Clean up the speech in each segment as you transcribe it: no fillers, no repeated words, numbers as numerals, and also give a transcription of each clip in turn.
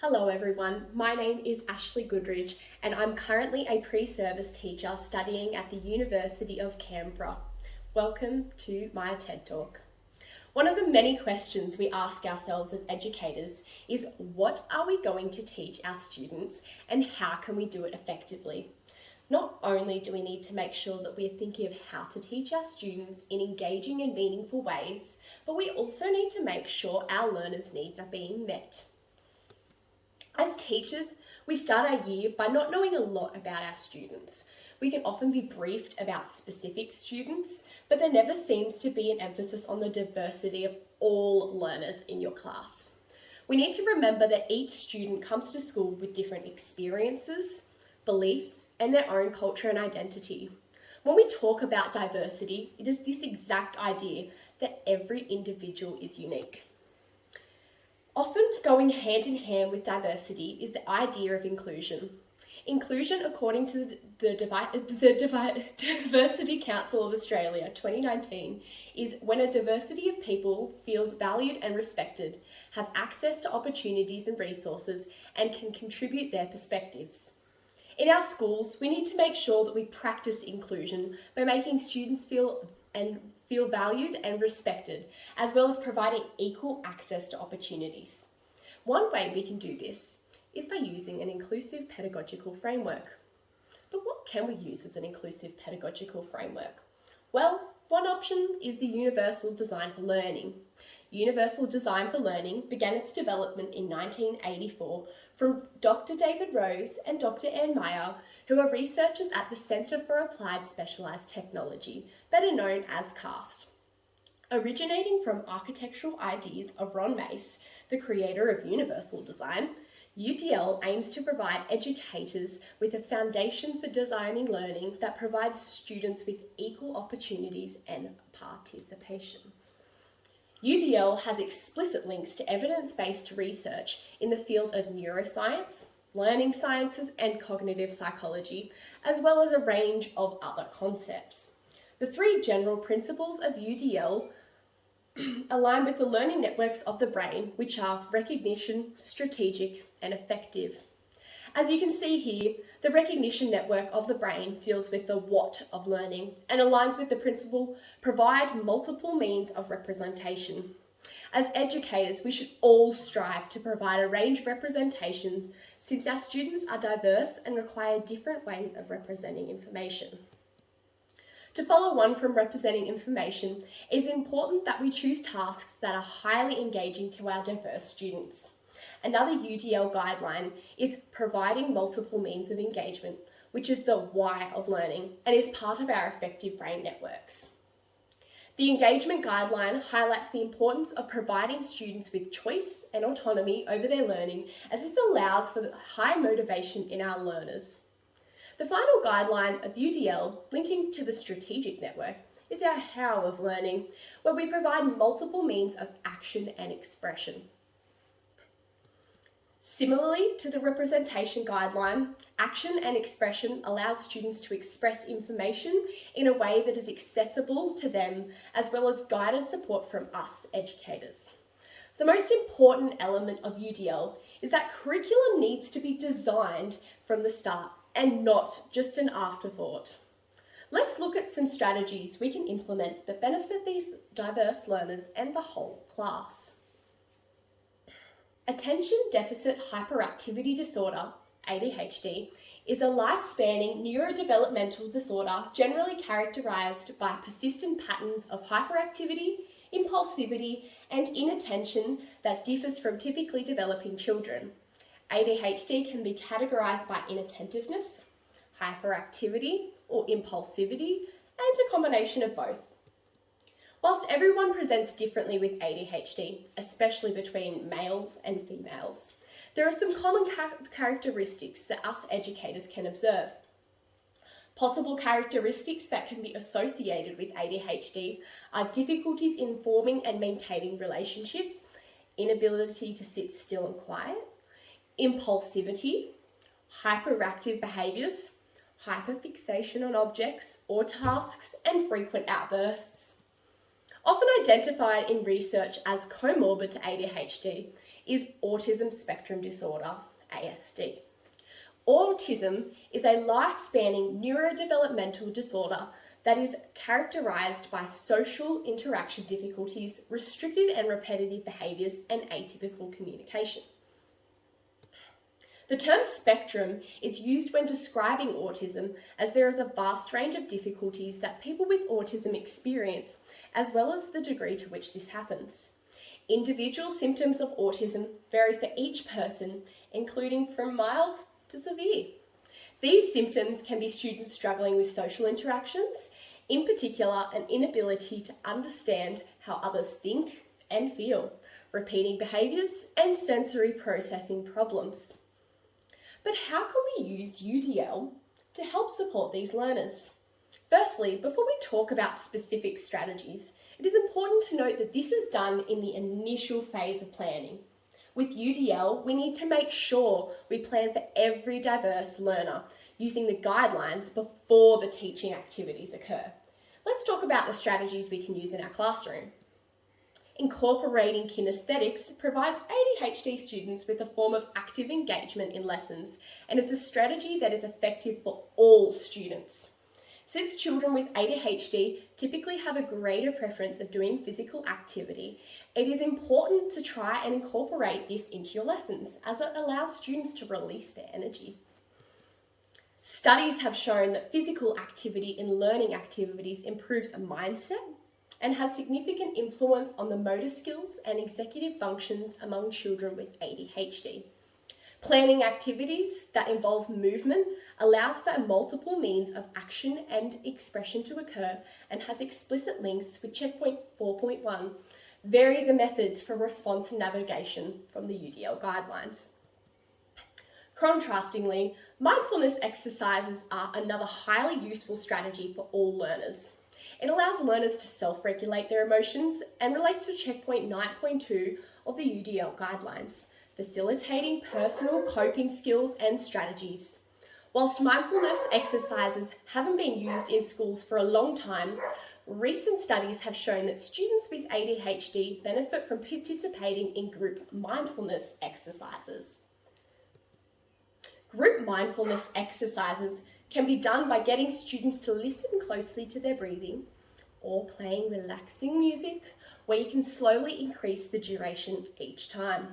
Hello everyone, my name is Ashlea Goodridge and I'm currently a pre-service teacher studying at the University of Canberra. Welcome to my TED Talk. One of the many questions we ask ourselves as educators is what are we going to teach our students and how can we do it effectively? Not only do we need to make sure that we're thinking of how to teach our students in engaging and meaningful ways, but we also need to make sure our learners' needs are being met. As teachers, we start our year by not knowing a lot about our students. We can often be briefed about specific students, but there never seems to be an emphasis on the diversity of all learners in your class. We need to remember that each student comes to school with different experiences, beliefs, and their own culture and identity. When we talk about diversity, it is this exact idea that every individual is unique. Often going hand in hand with diversity is the idea of inclusion. Inclusion, according to the Diversity Council of Australia 2019, is when a diversity of people feels valued and respected, have access to opportunities and resources, and can contribute their perspectives. In our schools, we need to make sure that we practice inclusion by making students feel valued and respected, as well as providing equal access to opportunities. One way we can do this is by using an inclusive pedagogical framework. But what can we use as an inclusive pedagogical framework? Well, one option is the Universal Design for Learning. Universal Design for Learning began its development in 1984 from Dr. David Rose and Dr. Anne Meyer, who are researchers at the Centre for Applied Specialised Technology, better known as CAST. Originating from architectural ideas of Ron Mace, the creator of Universal Design, UDL aims to provide educators with a foundation for designing learning that provides students with equal opportunities and participation. UDL has explicit links to evidence-based research in the field of neuroscience, learning sciences, and cognitive psychology, as well as a range of other concepts. The three general principles of UDL align with the learning networks of the brain, which are recognition, strategic, and effective. As you can see here, the recognition network of the brain deals with the what of learning and aligns with the principle, provide multiple means of representation. As educators, we should all strive to provide a range of representations since our students are diverse and require different ways of representing information. To follow on from representing information, it is important that we choose tasks that are highly engaging to our diverse students. Another UDL guideline is providing multiple means of engagement, which is the why of learning and is part of our effective brain networks. The engagement guideline highlights the importance of providing students with choice and autonomy over their learning, as this allows for high motivation in our learners. The final guideline of UDL, linking to the strategic network, is our how of learning, where we provide multiple means of action and expression. Similarly to the representation guideline, action and expression allows students to express information in a way that is accessible to them, as well as guided support from us educators. The most important element of UDL is that curriculum needs to be designed from the start and not just an afterthought. Let's look at some strategies we can implement that benefit these diverse learners and the whole class. Attention Deficit Hyperactivity Disorder, ADHD, is a life-spanning neurodevelopmental disorder generally characterised by persistent patterns of hyperactivity, impulsivity, and inattention that differs from typically developing children. ADHD can be categorised by inattentiveness, hyperactivity, or impulsivity, and a combination of both. Whilst everyone presents differently with ADHD, especially between males and females, there are some common characteristics that us educators can observe. Possible characteristics that can be associated with ADHD are difficulties in forming and maintaining relationships, inability to sit still and quiet, impulsivity, hyperactive behaviours, hyperfixation on objects or tasks, and frequent outbursts. Often identified in research as comorbid to ADHD, is autism spectrum disorder, ASD. Autism is a life-spanning neurodevelopmental disorder that is characterized by social interaction difficulties, restrictive and repetitive behaviors, and atypical communication. The term spectrum is used when describing autism, as there is a vast range of difficulties that people with autism experience, as well as the degree to which this happens. Individual symptoms of autism vary for each person, including from mild to severe. These symptoms can be students struggling with social interactions, in particular an inability to understand how others think and feel, repeating behaviours, and sensory processing problems. But how can we use UDL to help support these learners? Firstly, before we talk about specific strategies, it is important to note that this is done in the initial phase of planning. With UDL, we need to make sure we plan for every diverse learner using the guidelines before the teaching activities occur. Let's talk about the strategies we can use in our classroom. Incorporating kinesthetics provides ADHD students with a form of active engagement in lessons and is a strategy that is effective for all students. Since children with ADHD typically have a greater preference of doing physical activity, it is important to try and incorporate this into your lessons, as it allows students to release their energy. Studies have shown that physical activity in learning activities improves a mindset and has significant influence on the motor skills and executive functions among children with ADHD. Planning activities that involve movement allows for multiple means of action and expression to occur and has explicit links with checkpoint 4.1. Vary the methods for response and navigation from the UDL guidelines. Contrastingly, mindfulness exercises are another highly useful strategy for all learners. It allows learners to self-regulate their emotions and relates to checkpoint 9.2 of the UDL guidelines, facilitating personal coping skills and strategies. Whilst mindfulness exercises haven't been used in schools for a long time, recent studies have shown that students with ADHD benefit from participating in group mindfulness exercises. Group mindfulness exercises can be done by getting students to listen closely to their breathing or playing relaxing music where you can slowly increase the duration each time.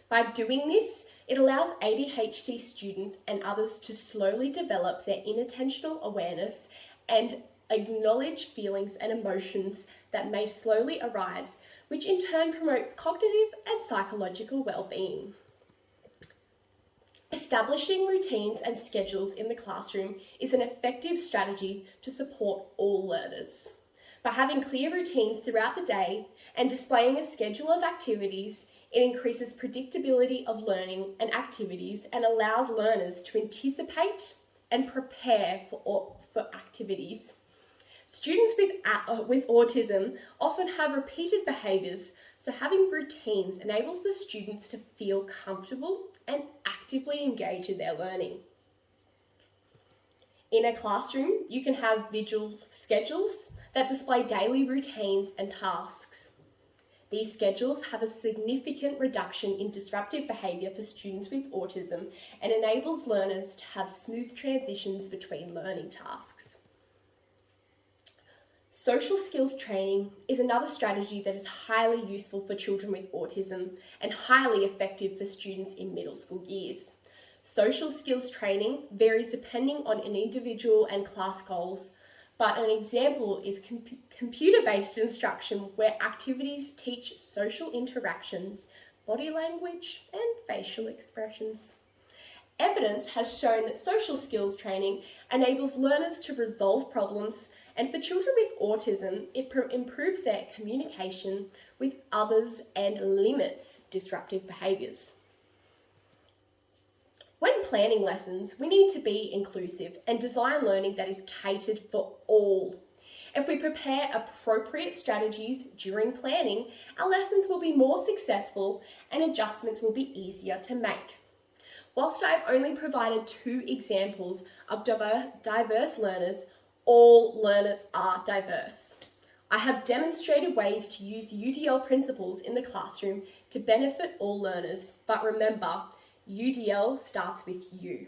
By doing this, it allows ADHD students and others to slowly develop their inattentional awareness and acknowledge feelings and emotions that may slowly arise, which in turn promotes cognitive and psychological well-being. Establishing routines and schedules in the classroom is an effective strategy to support all learners. By having clear routines throughout the day and displaying a schedule of activities, it increases predictability of learning and activities and allows learners to anticipate and prepare for activities. Students with autism often have repeated behaviours, so having routines enables the students to feel comfortable and actively engage in their learning. In a classroom, you can have visual schedules that display daily routines and tasks. These schedules have a significant reduction in disruptive behaviour for students with autism and enables learners to have smooth transitions between learning tasks. Social skills training is another strategy that is highly useful for children with autism and highly effective for students in middle school years. Social skills training varies depending on an individual and class goals, but an example is computer-based instruction where activities teach social interactions, body language, and facial expressions. Evidence has shown that social skills training enables learners to resolve problems, and for children with autism, it improves their communication with others and limits disruptive behaviours. When planning lessons, we need to be inclusive and design learning that is catered for all. If we prepare appropriate strategies during planning, our lessons will be more successful and adjustments will be easier to make. Whilst I've only provided 2 examples of diverse learners, all learners are diverse. I have demonstrated ways to use UDL principles in the classroom to benefit all learners. But remember, UDL starts with you.